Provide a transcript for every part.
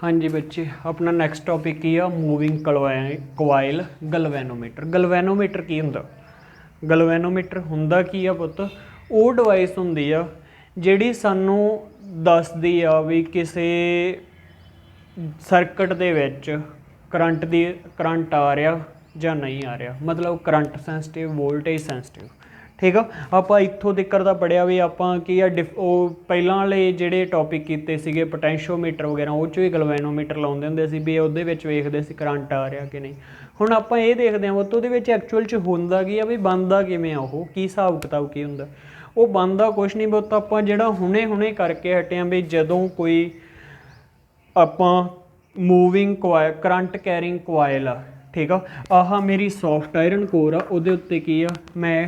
हाँ जी बच्चे, अपना नैक्सट टॉपिक की आ मूविंग कोआइल गलवैनोमीटर। गलवैनोमीटर की हुंदा? गलवैनोमीटर हुंदा की आ पुत्त, ਉਹ डिवाइस ਹੁੰਦੀ ਆ ਜਿਹੜੀ ਸਾਨੂੰ ਦੱਸਦੀ ਆ ਵੀ ਕਿਸੇ ਸਰਕਟ ਦੇ ਵਿੱਚ ਕਰੰਟ ਆ ਰਿਹਾ ਜਾਂ ਨਹੀਂ ਆ ਰਿਹਾ, ਮਤਲਬ ਕਰੰਟ ਸੈਂਸਿਟਿਵ, ਵੋਲਟੇਜ ਸੈਂਸਿਟਿਵ। ठीक है, ਆਪਾਂ ਇੱਥੋਂ ਤੱਕ ਦਾ ਪੜ੍ਹਿਆ ਵੀ ਆਪਾਂ ਕੀ ਆ ਉਹ ਪਹਿਲਾਂ ਵਾਲੇ ਜਿਹੜੇ ਟੌਪਿਕ ਕੀਤੇ ਸੀਗੇ ਪੋਟੈਂਸ਼ੀਓਮੀਟਰ ਵਗੈਰਾ, ਉਹ 'ਚ ਵੀ ਗਲਵੈਨੋਮੀਟਰ ਲਾਉਂਦੇ ਹੁੰਦੇ ਸੀ ਵੀ ਉਹਦੇ ਵਿੱਚ ਵੇਖਦੇ ਸੀ ਕਰੰਟ ਆ ਰਿਹਾ ਕਿ ਨਹੀਂ। ਹੁਣ ਆਪਾਂ ਇਹ ਦੇਖਦੇ ਹਾਂ ਉਹਦੇ ਵਿੱਚ ਐਕਚੁਅਲ 'ਚ ਹੁੰਦਾ ਕੀ ਆ ਵੀ ਬਣਦਾ ਕਿਵੇਂ ਆ, ਉਹ ਕੀ ਹਿਸਾਬ ਕਿਤਾਬ ਕੀ ਹੁੰਦਾ। ਉਹ ਬਣਦਾ ਕੁਛ ਨਹੀਂ ਬਹੁਤ, ਆਪਾਂ ਜਿਹੜਾ ਹੁਣੇ ਕਰਕੇ ਹਟੇ ਹਾਂ ਵੀ ਜਦੋਂ ਕੋਈ ਆਪਾਂ ਮੂਵਿੰਗ ਕੋਆਇਲ ਕਰੰਟ ਕੈਰਿੰਗ ਕੋਆਇਲ ਆ, ਠੀਕ ਆ, ਆਹ ਮੇਰੀ ਸੌਫਟ ਆਇਰਨ ਕੋਰ ਆ, ਉਹਦੇ ਉੱਤੇ ਕੀ ਆ ਮੈਂ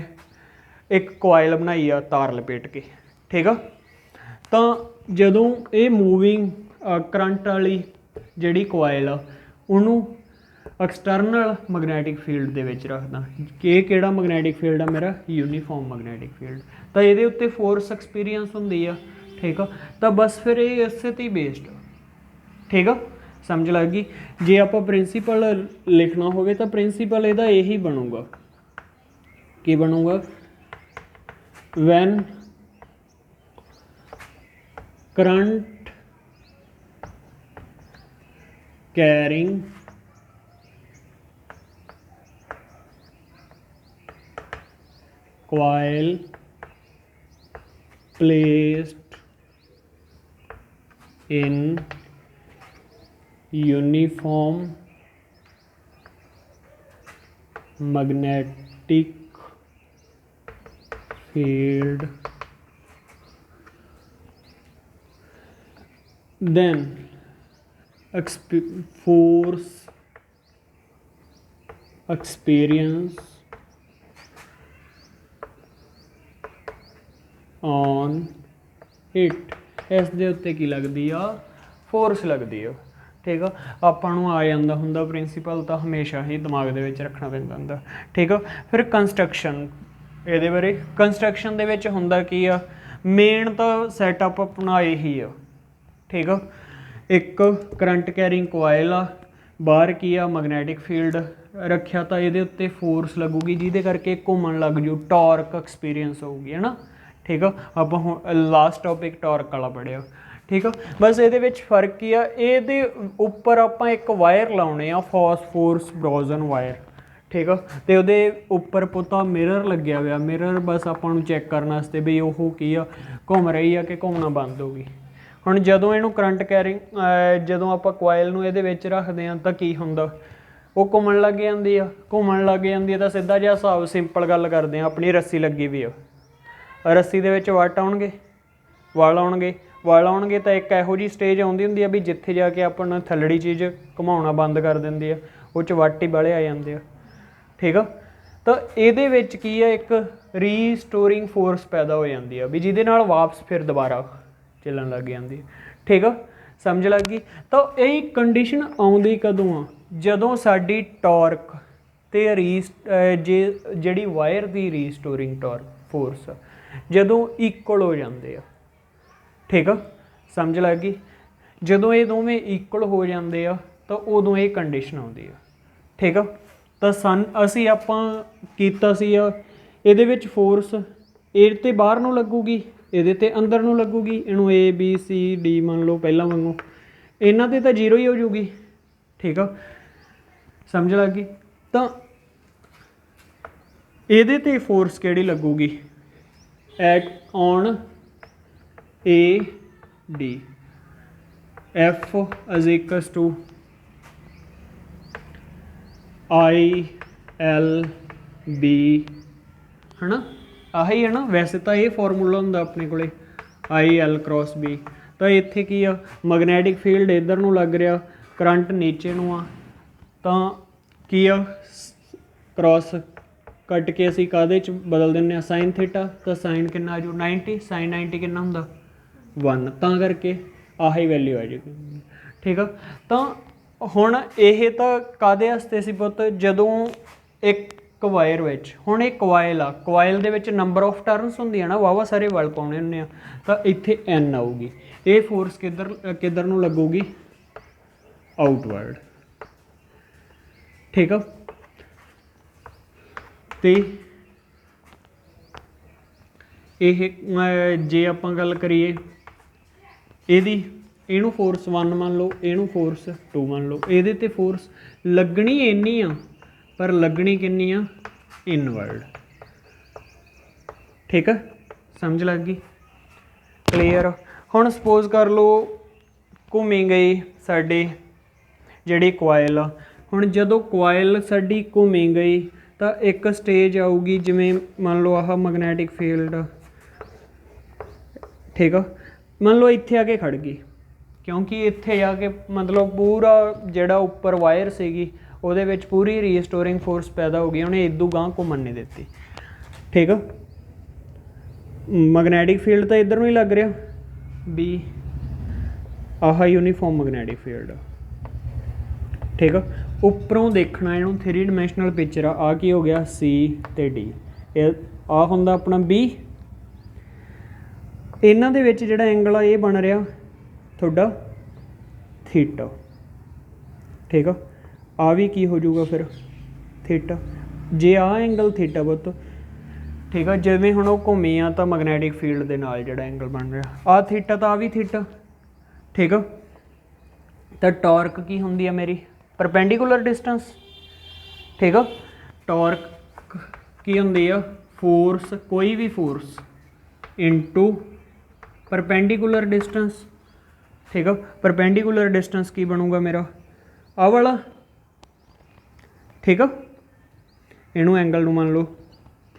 एक कोआइल बनाई आ तार लपेट के, ठीक है। तो जदों ये मूविंग करंट वाली जिहड़ी कोआइल आ उहनूं एक्सटर्नल मैगनैटिक फील्ड दे विच रखदा कि ये किहड़ा मैगनैटिक फील्ड आ मेरा, यूनीफॉर्म मैगनैटिक फील्ड। तो ये उत्ते फोर्स एक्सपीरियंस हुंदी आ, ठीक आ। तो बस फिर ये इसे ते बेस्ड, ठीक आ, समझ लग गई। जे आपां प्रिंसीपल लिखना होवे तो प्रिंसीपल इहदा यही बनूगा, की बनूगा, when current carrying coil placed in uniform magnetic field, then force experience on it, इस दे उत्ते की लगती आ, फोर्स लगती है, ठीक है। ਆਪਾਂ ਨੂੰ ਆ ਜਾਂਦਾ ਹੁੰਦਾ प्रिंसीपल तो हमेशा ही दिमाग ਦੇ ਵਿੱਚ ਰੱਖਣਾ ਪੈਂਦਾ ਹੁੰਦਾ, ठीक है। फिर कंस्ट्रक्शन, ਇਹਦੇ ਬਾਰੇ ਕੰਸਟਰਕਸ਼ਨ ਦੇ ਵਿੱਚ ਹੁੰਦਾ ਕੀ ਆ, ਮੇਨ ਤਾਂ ਸੈਟਅਪ ਆਪਣਾ ਇਹੀ ਆ, ਠੀਕ ਆ। ਇੱਕ ਕਰੰਟ ਕੈਰਿੰਗ ਕੋਆਇਲ ਆ, ਬਾਹਰ ਕੀ ਆ ਮੈਗਨੈਟਿਕ ਫੀਲਡ ਰੱਖਿਆ, ਤਾਂ ਇਹਦੇ ਉੱਤੇ ਫੋਰਸ ਲੱਗੂਗੀ ਜਿਹਦੇ ਕਰਕੇ ਘੁੰਮਣ ਲੱਗ ਜੂ, ਟਾਰਕ ਐਕਸਪੀਰੀਅੰਸ ਹੋਊਗੀ, ਹੈ ਨਾ, ਠੀਕ ਆ। ਆਪਾਂ ਹੁਣ ਲਾਸਟ ਟੌਪਿਕ ਟਾਰਕ ਵਾਲਾ ਪੜ੍ਹਿਆ, ਠੀਕ ਆ। ਬਸ ਇਹਦੇ ਵਿੱਚ ਫਰਕ ਕੀ ਆ, ਇਹਦੇ ਉੱਪਰ ਆਪਾਂ ਇੱਕ ਵਾਇਰ ਲਾਉਣੇ ਆ, ਫਾਸਫੋਰਸ ਬ੍ਰੋਜ਼ਨ ਵਾਇਰ, ठीक है। तो वो उपर पुता मिरर लग्या हुआ, मिरर बस आपको चैक करने वास्ते भी वो की आ घूम रही है कि घूमना बंद होगी। हुण जदों इनू करंट कैरिंग जदों आप कोआइल नूं इहदे विच रखदे हां तां की हुंदा, वो घूमण लग जाती है, घूमण लग जाती है। तो सीधा जिहा हिसाब सिंपल गल करदे हां, अपनी रस्सी लगी हुई आ, रस्सी दे विच वट आउणगे, वल आउणगे तो एक इहो जी स्टेज आउंदी हुंदी आ भी जिथे जाके अपना थल्लड़ी चीज़ घुमाउणा बंद कर दिंदी आ, वो च वट ही बाले आ जांदे आ, ठीक है। तो ये की है एक रीस्टोरिंग फोर्स पैदा हो जाती है भी जिहदे नाल वापस फिर दोबारा चलन लग जाती है, ठीक है, समझ लग गई। तो यही कंडीशन आउंदी कदों आ, जदों साडी टॉर्क ते जिहड़ी वायर की रीस्टोरिंग टॉर्क फोर्स जदों इक्वल हो जाते हैं, ठीक है, समझ लग गई। जदों ये दोवें इक्वल हो जाते हैं तो उदों ये कंडीशन आउंदी है, ठीक है। तो असी आपां कीता सी इहदे विच फोर्स इहदे ते बाहर नूं लगूगी, इहदे ते अंदर नूं लगूगी, इहनूं ए बी सी डी मान लो पहलां वांगू, इन्हां ते तां जीरो ही हो जूगी, ठीक है, समझ लग गई। तो इहदे ते फोर्स किहड़ी लगूगी, at on A D, F is equals to ILB, है ना, आही है ना। वैसे तो ये फॉर्मूला होंगे अपने को IL क्रॉस B। तो इत्थे की आ, मैगनैटिक फील्ड इधर नूं लग रहा, करंट नीचे नूं आ, तो की आ क्रॉस कट के असी काहदे च बदल दिंदे आ, साइन थीटा। तो साइन कितना आ जू 90, साइन 90 कितना हुंदा 1, तां करके आही वैल्यू आ जाएगी, ठीक है। तो हुण यह तो काहदे वास्ते सी पुत्त, जदों एक वायर विच हुण एक coil uh, coil they which number of turns हुंदियां ना, वावा सारे वल पाउणे हुंदे आ, तां इत्थे N आऊगी। ये फोर्स किधर नूं लगूगी, ਆਊਟਵਰਡ। ਠੀਕ ਆ। ਤੇ ਇਹ ਜੇ ਆਪਾਂ ਗੱਲ ਕਰੀਏ ਇਹਦੀ, ਇਹਨੂੰ ਫੋਰਸ 1 ਮੰਨ ਲਓ, ਇਹਨੂੰ ਫੋਰਸ 2 ਮੰਨ ਲਓ, ਇਹਦੇ ਤੇ ਫੋਰਸ ਲੱਗਣੀ ਇੰਨੀ ਆ ਪਰ ਲੱਗਣੀ ਕਿੰਨੀ ਆ, ਇਨਵਰਡ। ਠੀਕ ਆ, ਸਮਝ ਲੱਗ ਗਈ, ਕਲੀਅਰ। ਹੁਣ ਸਪੋਜ਼ ਕਰ ਲਓ ਘੁੰਮੀ ਗਈ ਸਾਡੀ ਜਿਹੜੀ ਕੋਇਲ ਆ, ਹੁਣ ਜਦੋਂ ਕੋਇਲ ਸਾਡੀ ਘੁੰਮੀ ਗਈ ਤਾਂ ਇੱਕ ਸਟੇਜ ਆਊਗੀ, ਜਿਵੇਂ ਮੰਨ ਲਓ ਆਹ ਮੈਗਨੈਟਿਕ ਫੀਲਡ, ਠੀਕ ਆ, ਮੰਨ ਲਓ ਇੱਥੇ ਆ ਕੇ ਖੜ ਗਈ, ਕਿਉਂਕਿ ਇੱਥੇ ਆ ਕੇ ਮਤਲਬ ਪੂਰਾ ਜਿਹੜਾ ਉੱਪਰ ਵਾਇਰ ਸੀਗੀ ਉਹਦੇ ਵਿੱਚ ਪੂਰੀ ਰੀਸਟੋਰਿੰਗ ਫੋਰਸ ਪੈਦਾ ਹੋ ਗਈ, ਉਹਨੇ ਇਦੋਂ ਗਾਂਹ ਘੁੰਮਣ ਨਹੀਂ ਦਿੱਤੀ। ਠੀਕ ਆ, ਮੈਗਨੈਟਿਕ ਫੀਲਡ ਤਾਂ ਇੱਧਰ ਨੂੰ ਹੀ ਲੱਗ ਰਿਹਾ ਵੀ ਆਹ ਯੂਨੀਫਾਰਮ ਮੈਗਨੈਟਿਕ ਫੀਲਡ। ਠੀਕ ਆ, ਉੱਪਰੋਂ ਦੇਖਣਾ ਇਹਨੂੰ 3 ਡਾਇਮੈਂਸ਼ਨਲ ਪਿਕਚਰ ਆ ਕੀ ਹੋ ਗਿਆ, C ਤੇ D, ਇਹ ਆ ਹੁੰਦਾ ਆਪਣਾ B। ਇਹਨਾਂ ਦੇ ਵਿੱਚ ਜਿਹੜਾ ਐਂਗਲ ਆ ਇਹ ਬਣ ਰਿਹਾ ਤੁਹਾਡਾ ਥੀਟਾ। ਠੀਕ ਆ, ਆ ਵੀ ਕੀ ਹੋ ਜਾਊਗਾ ਫਿਰ ਥੀਟਾ, ਜੇ ਆ ਐਂਗਲ ਥੀਟਾ ਬੁੱਤ। ਠੀਕ ਆ, ਜਿਵੇਂ ਹੁਣ ਉਹ ਘੁੰਮੀ ਆ ਤਾਂ ਮੈਗਨੈਟਿਕ ਫੀਲਡ ਦੇ ਨਾਲ ਜਿਹੜਾ ਐਂਗਲ ਬਣ ਰਿਹਾ ਆ ਥੀਟਾ, ਤਾਂ ਆ ਵੀ ਥੀਟਾ। ਠੀਕ ਆ, ਤਾਂ ਟਾਰਕ ਕੀ ਹੁੰਦੀ ਆ ਮੇਰੀ, ਪਰਪੈਂਡੀਕੂਲਰ ਡਿਸਟੈਂਸ। ਠੀਕ ਆ, ਟਾਰਕ ਕੀ ਹੁੰਦੀ ਆ, ਫੋਰਸ, ਕੋਈ ਵੀ ਫੋਰਸ ਇਨਟੂ ਪਰਪੈਂਡੀਕੂਲਰ ਡਿਸਟੈਂਸ। ਠੀਕ ਆ, ਪਰਪੈਂਡੀਕੂਲਰ ਡਿਸਟੈਂਸ ਕੀ ਬਣੂਗਾ ਮੇਰਾ, ਆਹ ਵਾਲਾ। ਠੀਕ ਆ, ਇਹਨੂੰ ਐਂਗਲ ਨੂੰ ਮੰਨ ਲਓ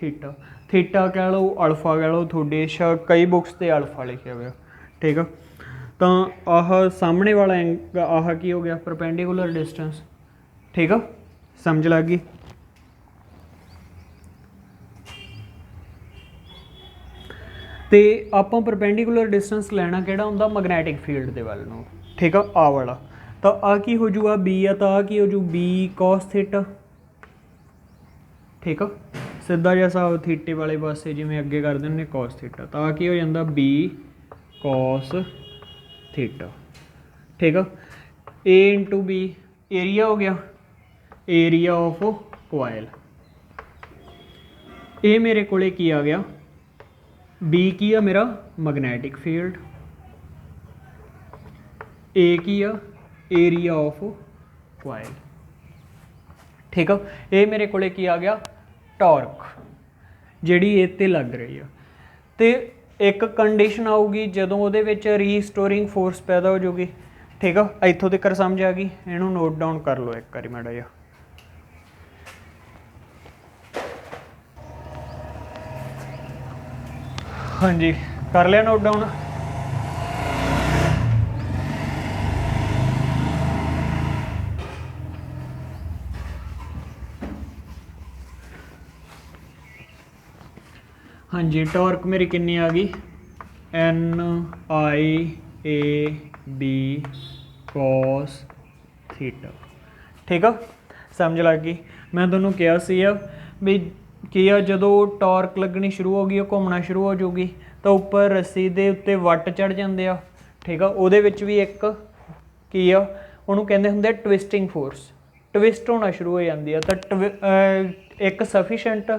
ਥੀਟਾ, ਥੀਟਾ ਕਹਿ ਲਓ, ਅਲਫਾ ਕਹਿ ਲਓ, ਤੁਹਾਡੇ ਕਈ ਬੁੱਕਸ 'ਤੇ ਅਲਫਾ ਲਿਖਿਆ ਹੋਇਆ। ਠੀਕ ਆ, ਤਾਂ ਆਹ ਸਾਹਮਣੇ ਵਾਲਾ ਆਹ ਕੀ ਹੋ ਗਿਆ, ਪਰਪੈਂਡੀਕੂਲਰ ਡਿਸਟੈਂਸ। ਠੀਕ ਆ, ਸਮਝ ਲੱਗ ਗਈ। ਤੇ ਆਪਾਂ ਪਰਪੈਂਡੀਕੂਲਰ ਡਿਸਟੈਂਸ ਲੈਣਾ ਕਿਹੜਾ ਹੁੰਦਾ, ਮੈਗਨੈਟਿਕ ਫੀਲਡ ਦੇ ਵੱਲ ਨੂੰ। ਠੀਕ ਆ, ਆਹ ਵਾਲਾ, ਤਾਂ ਆਹ ਕੀ ਹੋ ਜੂਗਾ B ਆ, ਤਾਂ ਆਹ ਕੀ ਹੋ ਜੂ B cos ਥੀਟਾ। ਠੀਕ ਆ, ਸਿੱਧਾ ਜਿਹਾ ਹਿਸਾਬ ਥੀਟੇ ਵਾਲੇ ਪਾਸੇ ਜਿਵੇਂ ਅੱਗੇ ਕਰਦੇ ਹੁੰਦੇ cos ਥੀਟਾ, ਤਾਂ ਆਹ ਕੀ ਹੋ ਜਾਂਦਾ B cos ਥੀਟਾ। ਠੀਕ ਆ, A ਇੰਟੂ B ਏਰੀਆ ਹੋ ਗਿਆ, ਏਰੀਆ ਆਫ ਕੋਇਲ। ਇਹ ਮੇਰੇ ਕੋਲੇ ਕੀ ਆ ਗਿਆ, B ਕੀ ਆ ਮੇਰਾ ਮੈਗਨੈਟਿਕ ਫੀਲਡ, A ਕੀ ਆ ਏਰੀਆ ਆਫ ਕੋਇਲ। ਠੀਕ ਆ, ਇਹ ਮੇਰੇ ਕੋਲੇ ਕੀ ਆ ਗਿਆ, ਟਾਰਕ ਜਿਹੜੀ ਇਹ 'ਤੇ ਲੱਗ ਰਹੀ ਆ। ਤੇ ਇੱਕ ਕੰਡੀਸ਼ਨ ਆਊਗੀ ਜਦੋਂ ਉਹਦੇ ਵਿੱਚ ਰੀਸਟੋਰਿੰਗ ਫੋਰਸ ਪੈਦਾ ਹੋ ਜਾਊਗੀ। ਠੀਕ ਆ, ਇੱਥੋਂ ਤੱਕ ਸਮਝ ਆ ਗਈ, ਇਹਨੂੰ ਨੋਟ ਡਾਊਨ ਕਰ ਲਓ ਇੱਕ ਵਾਰੀ ਮਾੜਾ ਜਿਹਾ। ਹਾਂਜੀ, ਕਰ ਲਿਆ ਨੋਟ ਡਾਊਨ। ਹਾਂਜੀ, ਟਾਰਕ ਮੇਰੀ ਕਿੰਨੀ ਆ ਗਈ, NIAB cos ਥੀਟਾ। ਠੀਕ ਆ, ਸਮਝ ਲੱਗ ਗਈ। ਮੈਂ ਤੁਹਾਨੂੰ ਕਿਹਾ ਸੀ ਵੀ ਕੀ ਆ, ਜਦੋਂ ਟਾਰਕ ਲੱਗਣੀ ਸ਼ੁਰੂ ਹੋ ਗਈ, ਉਹ ਘੁੰਮਣਾ ਸ਼ੁਰੂ ਹੋ ਜਾਊਗੀ, ਤਾਂ ਉੱਪਰ ਰੱਸੀ ਦੇ ਉੱਤੇ ਵੱਟ ਚੜ੍ਹ ਜਾਂਦੇ ਆ। ਠੀਕ ਆ, ਉਹਦੇ ਵਿੱਚ ਵੀ ਇੱਕ ਕੀ ਆ, ਉਹਨੂੰ ਕਹਿੰਦੇ ਹੁੰਦੇ ਆ ਟਵਿਸਟਿੰਗ ਫੋਰਸ, ਟਵਿਸਟ ਹੋਣਾ ਸ਼ੁਰੂ ਹੋ ਜਾਂਦੀ ਆ। ਤਾਂ ਇੱਕ ਸਫੀਸ਼ੈਂਟ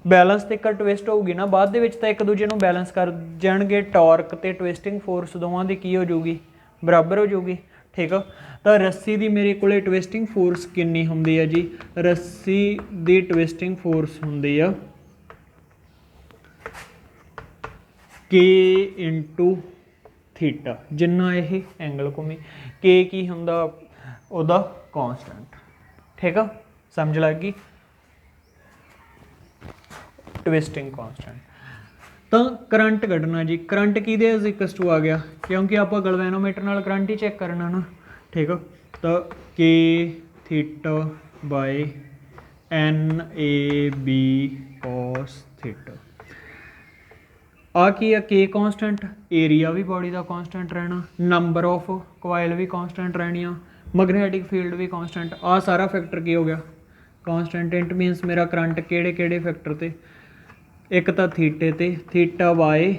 ਬੈਲੈਂਸ ਤੇ ਇੱਕ ਟਵਿਸਟ ਹੋਊਗੀ ਨਾ, ਬਾਅਦ ਦੇ ਵਿੱਚ ਤਾਂ ਇੱਕ ਦੂਜੇ ਨੂੰ ਬੈਲੈਂਸ ਕਰ ਜਾਣਗੇ। ਟਾਰਕ ਤੇ ਟਵਿਸਟਿੰਗ ਫੋਰਸ ਦੋਵਾਂ ਦੀ ਕੀ ਹੋ ਜਾਊਗੀ, ਬਰਾਬਰ ਹੋ ਜਾਊਗੀ। ਠੀਕ ਆ, ਤਾਂ ਰੱਸੀ ਦੀ ਮੇਰੇ ਕੋਲੇ ਟਵਿਸਟਿੰਗ ਫੋਰਸ ਕਿੰਨੀ ਹੁੰਦੀ ਆ ਜੀ, ਰੱਸੀ ਦੀ ਟਵਿਸਟਿੰਗ ਫੋਰਸ ਹੁੰਦੀ ਆ K ਇੰਟੂ ਥੀਟਾ, ਜਿੰਨਾ ਇਹ ਐਂਗਲ ਘੁੰਮੀ। K ਕੀ ਹੁੰਦਾ, ਉਹਦਾ ਕੌਂਸਟੈਂਟ। ਠੀਕ ਆ, ਸਮਝ ਲੱਗ ਗਈ, ਟਵਿਸਟਿੰਗ ਕੌਂਸਟੈਂਟ। ਤਾਂ ਕਰੰਟ ਕੱਢਣਾ ਜੀ, ਕਰੰਟ ਕਿਹਦੇ ਇਜ਼ ਇਕੁਅਲ ਟੂ ਆ ਗਿਆ, ਕਿਉਂਕਿ ਆਪਾਂ ਗਲਵੈਨੋਮੀਟਰ ਨਾਲ ਕਰੰਟ ਹੀ ਚੈੱਕ ਕਰਨਾ ਨਾ। ਠੀਕ ਆ, ਤਾਂ K theta by NAB cos theta. ਆ ਕੀ ਆ, K ਕੌਂਸਟੈਂਟ, ਏਰੀਆ ਵੀ ਬਾਡੀ ਦਾ ਕੌਂਸਟੈਂਟ ਰਹਿਣਾ, ਨੰਬਰ ਆਫ ਕੋਇਲ ਵੀ ਕੌਂਸਟੈਂਟ ਰਹਿਣੀਆਂ, ਮੈਗਨੈਟਿਕ ਫੀਲਡ ਵੀ ਕੌਂਸਟੈਂਟ। ਆ ਸਾਰਾ ਫੈਕਟਰ ਕੀ ਹੋ ਗਿਆ, ਕੌਂਸਟੈਂਟ। ਇਟ ਮੀਨਸ ਮੇਰਾ ਕਰੰਟ ਕਿਹੜੇ ਕਿਹੜੇ ਫੈਕਟਰ 'ਤੇ, ਇੱਕ ਤਾਂ ਥੀਟੇ 'ਤੇ, ਥੀਟਾ ਬਾਏ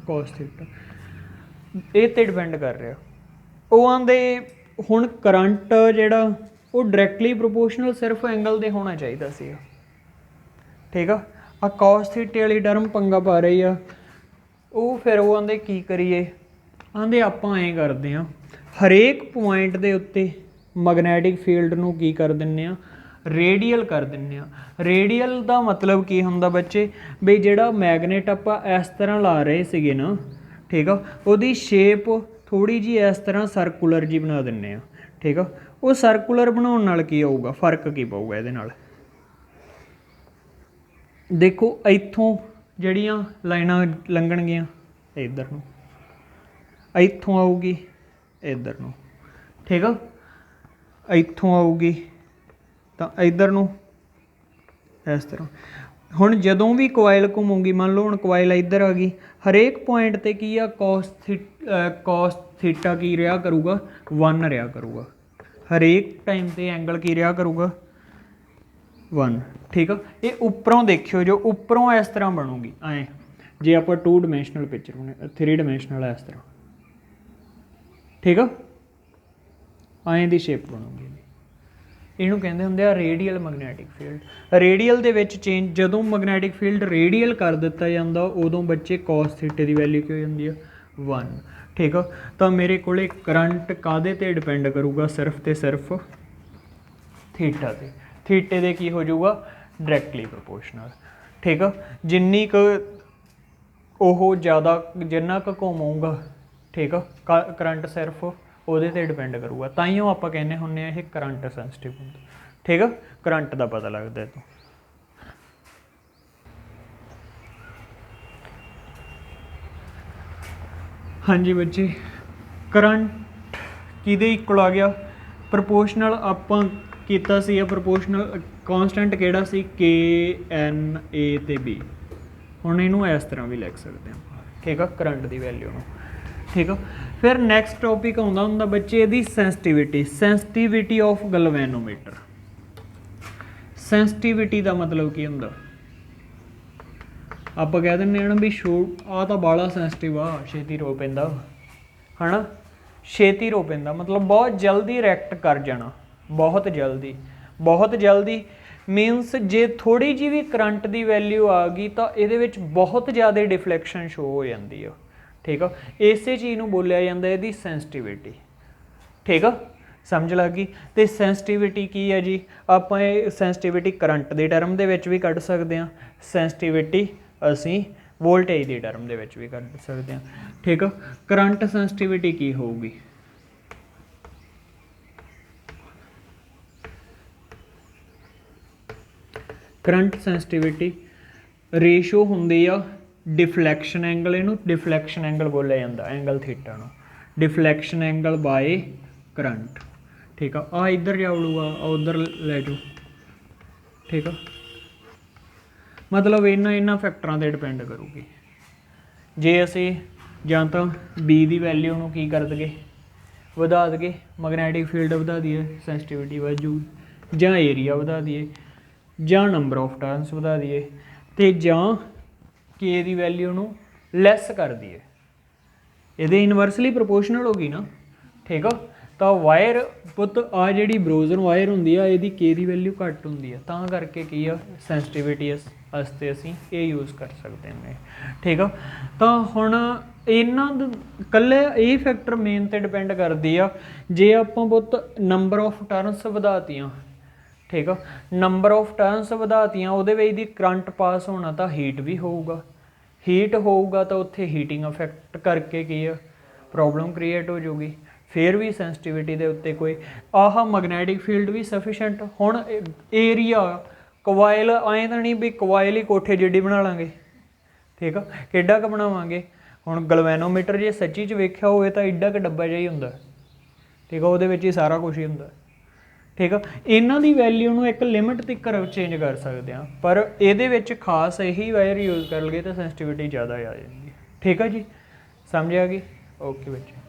ਕੋਸ ਥੀਟਾ, ਇਹ 'ਤੇ ਡਿਪੈਂਡ ਕਰ ਰਿਹਾ। ਉਹ ਆਂਦੇ ਹੁਣ ਕਰੰਟ ਜਿਹੜਾ ਉਹ ਡਾਇਰੈਕਟਲੀ ਪ੍ਰੋਪੋਰਸ਼ਨਲ ਸਿਰਫ ਐਂਗਲ ਦੇ ਹੋਣਾ ਚਾਹੀਦਾ ਸੀ, ਠੀਕ ਆ ਕਾਸ ਥੀਟੇ ਵਾਲੀ ਟਰਮ ਪੰਗਾ ਪਾ ਰਹੀ ਆ। ਉਹ ਫਿਰ ਉਹ ਆਂਦੇ ਕੀ ਕਰੀਏ, ਆਂਦੇ ਆਪਾਂ ਐਂ ਕਰਦੇ ਹਾਂ ਹਰੇਕ ਪੁਆਇੰਟ ਦੇ ਉੱਤੇ ਮੈਗਨੈਟਿਕ ਫੀਲਡ ਨੂੰ ਕੀ ਕਰ ਦਿੰਦੇ ਆ, ਰੇਡੀਅਲ ਕਰ ਦਿੰਦੇ ਆ। ਰੇਡੀਅਲ ਦਾ ਮਤਲਬ ਕੀ ਹੁੰਦਾ ਬੱਚੇ, ਵੀ ਜਿਹੜਾ ਮੈਗਨੇਟ ਆਪਾਂ ਇਸ ਤਰ੍ਹਾਂ ਲਾ ਰਹੇ ਸੀਗੇ ਨਾ, ਠੀਕ ਆ, ਉਹਦੀ ਸ਼ੇਪ ਥੋੜ੍ਹੀ ਜਿਹੀ ਇਸ ਤਰ੍ਹਾਂ ਸਰਕੂਲਰ ਜੀ ਬਣਾ ਦਿੰਦੇ ਆ, ਠੀਕ ਆ। ਉਹ ਸਰਕੂਲਰ ਬਣਾਉਣ ਨਾਲ ਕੀ ਆਊਗਾ, ਫਰਕ ਕੀ ਪਊਗਾ ਇਹਦੇ ਨਾਲ, ਦੇਖੋ ਇੱਥੋਂ ਜਿਹੜੀਆਂ ਲਾਈਨਾਂ ਲੰਘਣਗੀਆਂ ਇੱਧਰ ਨੂੰ, ਇੱਥੋਂ ਆਊਗੀ ਇੱਧਰ ਨੂੰ, ਠੀਕ ਆ, ਇੱਥੋਂ ਆਊਗੀ ਤਾਂ ਇੱਧਰ ਨੂੰ ਇਸ ਤਰ੍ਹਾਂ। ਹੁਣ ਜਦੋਂ ਵੀ ਕੋਇਲ ਘੁੰਮੂਗੀ, ਮੰਨ ਲਓ ਹੁਣ ਕੋਇਲ ਇੱਧਰ ਆ ਗਈ, ਹਰੇਕ ਪੁਆਇੰਟ 'ਤੇ ਕੀ ਆ, ਕੋਸ ਥੀਟਾ ਕੀ ਰਿਹਾ ਕਰੂਗਾ, 1 ਰਿਹਾ ਕਰੂਗਾ। ਹਰੇਕ ਟਾਈਮ 'ਤੇ ਐਂਗਲ ਕੀ ਰਿਹਾ ਕਰੂਗਾ, 1, ਠੀਕ ਆ। ਇਹ ਉੱਪਰੋਂ ਦੇਖਿਓ, ਜੋ ਉੱਪਰੋਂ ਇਸ ਤਰ੍ਹਾਂ ਬਣੂਗੀ ਐਂ, ਜੇ ਆਪਾਂ 2 ਡਾਇਮੈਂਸ਼ਨਲ ਪਿਕਚਰ ਬਣੇ, 3 ਡਾਇਮੈਂਸ਼ਨਲ ਇਸ ਤਰ੍ਹਾਂ, ਠੀਕ ਆ, ਐਂ ਦੀ ਸ਼ੇਪ ਬਣੂਗੀ। ਇਹਨੂੰ ਕਹਿੰਦੇ ਹੁੰਦੇ ਆ ਰੇਡੀਅਲ ਮੈਗਨੈਟਿਕ ਫੀਲਡ। ਰੇਡੀਅਲ ਦੇ ਵਿੱਚ ਚੇਂਜ, ਜਦੋਂ ਮੈਗਨੈਟਿਕ ਫੀਲਡ ਰੇਡੀਅਲ ਕਰ ਦਿੱਤਾ ਜਾਂਦਾ ਉਦੋਂ ਬੱਚੇ ਕਾਸ ਥੀਟੇ ਦੀ ਵੈਲਿਊ ਕੀ ਹੋ ਜਾਂਦੀ ਆ, 1, ਠੀਕ ਆ। ਤਾਂ ਮੇਰੇ ਕੋਲੇ ਕਰੰਟ ਕਾਹਦੇ 'ਤੇ ਡਿਪੈਂਡ ਕਰੂਗਾ, ਸਿਰਫ ਤੇ ਸਿਰਫ ਥੀਟਾ 'ਤੇ। ਥੀਟੇ ਦੇ ਕੀ ਹੋ ਜਾਊਗਾ, ਡਾਇਰੈਕਟਲੀ ਪ੍ਰੋਪੋਰਸ਼ਨਲ, ਠੀਕ ਆ। ਜਿੰਨੀ ਕੁ ਉਹ ਜ਼ਿਆਦਾ, ਜਿੰਨਾ ਕੁ ਘੁੰਮਾਊਗਾ, ਠੀਕ ਆ, ਕਰੰਟ ਸਿਰਫ ਉਹਦੇ 'ਤੇ ਡਿਪੈਂਡ ਕਰੂਗਾ। ਤਾਂ ਹੀ ਉਹ ਆਪਾਂ ਕਹਿੰਦੇ ਹੁੰਦੇ ਆ ਇਹ ਕਰੰਟ ਸੈਂਸਿਟਿਵ ਹੁੰਦਾ, ਠੀਕ ਆ। ਕਰੰਟ ਦਾ ਪਤਾ ਲੱਗਦਾ ਇਹ ਤੋਂ। ਹਾਂਜੀ ਬੱਚੇ, ਕਰੰਟ ਕਿਹਦੇ ਇਕੁਅਲ ਆ ਗਿਆ, ਪ੍ਰਪੋਰਸ਼ਨਲ ਆਪਾਂ ਕੀਤਾ ਸੀ। ਪ੍ਰਪੋਰਸ਼ਨਲ ਕਾਂਸਟੈਂਟ ਕਿਹੜਾ ਸੀ, KNA ਤੇ B। ਹੁਣ ਇਹਨੂੰ ਇਸ ਤਰ੍ਹਾਂ ਵੀ ਲਿਖ ਸਕਦੇ ਆਪਾਂ, ਠੀਕ ਆ, ਕਰੰਟ ਦੀ ਵੈਲਿਊ ਨੂੰ, ਠੀਕ ਆ। ਫਿਰ ਨੈਕਸਟ ਟੌਪਿਕ ਆਉਂਦਾ ਹੁੰਦਾ ਬੱਚੇ ਇਹਦੀ sensitivity. Sensitivity of galvanometer. Sensitivity ਦਾ ਮਤਲਬ ਕੀ ਹੁੰਦਾ, ਆਪਾਂ ਕਹਿ ਦਿੰਦੇ ਹਾਂ ਨਾ ਵੀ ਆਹ ਤਾਂ ਬਾਹਲਾ ਸੈਂਸਿਟਿਵ ਆ, ਛੇਤੀ ਰੋ ਪੈਂਦਾ, ਹੈ ਨਾ, ਛੇਤੀ ਰੋ ਪੈਂਦਾ ਮਤਲਬ ਬਹੁਤ ਜਲਦੀ ਰਿਐਕਟ ਕਰ ਜਾਣਾ, ਬਹੁਤ ਜਲਦੀ। ਬਹੁਤ ਜਲਦੀ ਮੀਨਸ ਜੇ ਥੋੜ੍ਹੀ ਜਿਹੀ ਵੀ ਕਰੰਟ ਦੀ ਵੈਲਿਊ ਆ ਗਈ ਤਾਂ ਇਹਦੇ ਵਿੱਚ ਬਹੁਤ ਜ਼ਿਆਦਾ ਡਿਫਲੈਕਸ਼ਨ ਸ਼ੋ ਹੋ ਜਾਂਦੀ ਆ, ਠੀਕ ਆ। ਇਸੇ ਚੀਜ਼ ਨੂੰ ਬੋਲਿਆ ਜਾਂਦਾ ਇਹਦੀ ਸੈਂਸਿਟੀਵਿਟੀ, ਠੀਕ ਆ, ਸਮਝ ਲੱਗ ਗਈ। ਅਤੇ ਸੈਂਸਿਟੀਵਿਟੀ ਕੀ ਹੈ ਜੀ, ਆਪਾਂ ਇਹ ਸੈਂਸਿਟੀਵਿਟੀ ਕਰੰਟ ਦੇ ਟਰਮ ਦੇ ਵਿੱਚ ਵੀ ਕੱਢ ਸਕਦੇ ਹਾਂ, ਸੈਂਸਿਟੀਵਿਟੀ ਅਸੀਂ ਵੋਲਟੇਜ ਦੀ ਟਰਮ ਦੇ ਵਿੱਚ ਵੀ ਕੱਢ ਸਕਦੇ ਹਾਂ, ਠੀਕ ਆ। ਕਰੰਟ ਸੈਂਸਿਟੀਵਿਟੀ ਕੀ ਹੋਊਗੀ, ਕਰੰਟ ਸੈਂਸਿਟੀਵਿਟੀ ਰੇਸ਼ੋ ਹੁੰਦੀ ਆ ਡਿਫਲੈਕਸ਼ਨ ਐਂਗਲ, ਇਹਨੂੰ ਡਿਫਲੈਕਸ਼ਨ ਐਂਗਲ ਬੋਲਿਆ ਜਾਂਦਾ, ਐਂਗਲ ਥੀਟਾ ਨੂੰ, ਡਿਫਲੈਕਸ਼ਨ ਐਂਗਲ ਬਾਏ ਕਰੰਟ, ਠੀਕ ਆ। ਆ ਇੱਧਰ ਜਾਊਗਾ, ਉੱਧਰ ਲੈ ਜਾਓ, ਠੀਕ ਆ। ਮਤਲਬ ਇਹਨਾਂ ਫੈਕਟਰਾਂ 'ਤੇ ਡਿਪੈਂਡ ਕਰੂਗੀ। ਜੇ ਅਸੀਂ ਜਾਂ ਤਾਂ B ਦੀ ਵੈਲਿਊ ਨੂੰ ਕੀ ਕਰ ਦਈਏ, ਵਧਾ ਦਈਏ, ਮੈਗਨੈਟਿਕ ਫੀਲਡ ਵਧਾ ਦਈਏ, ਸੈਂਸਿਟੀਵਿਟੀ ਵੱਧ ਜੂਗੀ, ਜਾਂ ਏਰੀਆ ਵਧਾ ਦਈਏ, ਜਾਂ ਨੰਬਰ ਆਫ ਟਰਨਸ ਵਧਾ ਦਈਏ, ਅਤੇ ਜਾਂ K ਦੀ ਵੈਲਿਊ ਨੂੰ ਲੈਸ ਕਰ ਦਈਏ। ਇਹਦੇ ਇਨਵਰਸਲੀ ਪ੍ਰਪੋਰਸ਼ਨਲ ਹੋ ਗਈ ਨਾ, ਠੀਕ ਆ। ਤਾਂ ਵਾਇਰ ਪੁੱਤ ਆ ਜਿਹੜੀ ਬਰੋਜ਼ਨ ਵਾਇਰ ਹੁੰਦੀ ਆ, ਇਹਦੀ K ਦੀ ਵੈਲਿਊ ਘੱਟ ਹੁੰਦੀ ਆ, ਤਾਂ ਕਰਕੇ ਕੀ ਆ, ਸੈਂਸਿਟੀਵਿਟੀ ਵਾਸਤੇ ਅਸੀਂ ਇਹ ਯੂਜ਼ ਕਰ ਸਕਦੇ ਹਾਂ, ਠੀਕ ਆ। ਤਾਂ ਹੁਣ ਇਹਨਾਂ ਇਕੱਲੇ ਇਹ ਫੈਕਟਰ ਮੇਨ 'ਤੇ ਡਿਪੈਂਡ ਕਰਦੀ ਆ। ਜੇ ਆਪਾਂ ਪੁੱਤ ਨੰਬਰ ਆਫ ਟਰਨਸ ਵਧਾਤੀਆਂ, ਠੀਕ ਆ, ਨੰਬਰ ਆਫ ਟਰਨਸ ਵਧਾਤੀਆਂ, ਉਹਦੇ ਵਿੱਚ ਦੀ ਕਰੰਟ ਪਾਸ ਹੋਣਾ ਤਾਂ ਹੀਟ ਵੀ ਹੋਊਗਾ, ਹੀਟ ਹੋਊਗਾ ਤਾਂ ਉੱਥੇ ਹੀਟਿੰਗ ਇਫੈਕਟ ਕਰਕੇ ਕੀ ਆ, ਪ੍ਰੋਬਲਮ ਕ੍ਰੀਏਟ ਹੋ ਜਾਊਗੀ। ਫਿਰ ਵੀ ਸੈਂਸਿਟੀਵਿਟੀ ਦੇ ਉੱਤੇ ਕੋਈ ਆਹ ਮੈਗਨੈਟਿਕ ਫੀਲਡ ਵੀ ਸਫੀਸ਼ੈਂਟ। ਹੁਣ ਏਰੀਆ ਕੋਇਲ ਐਂ ਤਾਂ ਨਹੀਂ ਵੀ ਕੋਇਲ ਹੀ ਕੋਠੇ ਜਿੱਡੀ ਬਣਾ ਲਾਂਗੇ, ਠੀਕ ਆ, ਕਿੱਡਾ ਕੁ ਬਣਾਵਾਂਗੇ। ਹੁਣ ਗਲਵੈਨੋਮੀਟਰ ਜੇ ਸੱਚੀ 'ਚ ਵੇਖਿਆ ਹੋਵੇ ਤਾਂ ਏਡਾ ਕੁ ਡੱਬਾ ਜਿਹਾ ਹੀ ਹੁੰਦਾ, ਠੀਕ ਆ, ਉਹਦੇ ਵਿੱਚ ਹੀ ਸਾਰਾ ਕੁਛ ਹੀ ਹੁੰਦਾ, ਠੀਕ ਆ। ਇਹਨਾਂ ਦੀ ਵੈਲਿਊ ਨੂੰ ਇੱਕ ਲਿਮਿਟ ਤੱਕ ਚੇਂਜ ਕਰ ਸਕਦੇ ਹਾਂ, ਪਰ ਇਹਦੇ ਵਿੱਚ ਖਾਸ ਇਹੀ ਵਾਇਰ ਯੂਜ਼ ਕਰ ਲਈਏ ਤਾਂ ਸੈਂਸਿਟੀਵਿਟੀ ਜ਼ਿਆਦਾ ਆ ਜਾਂਦੀ ਹੈ, ਠੀਕ ਆ ਜੀ, ਸਮਝ ਆ ਗਈ, ਓਕੇ ਬੱਚੇ।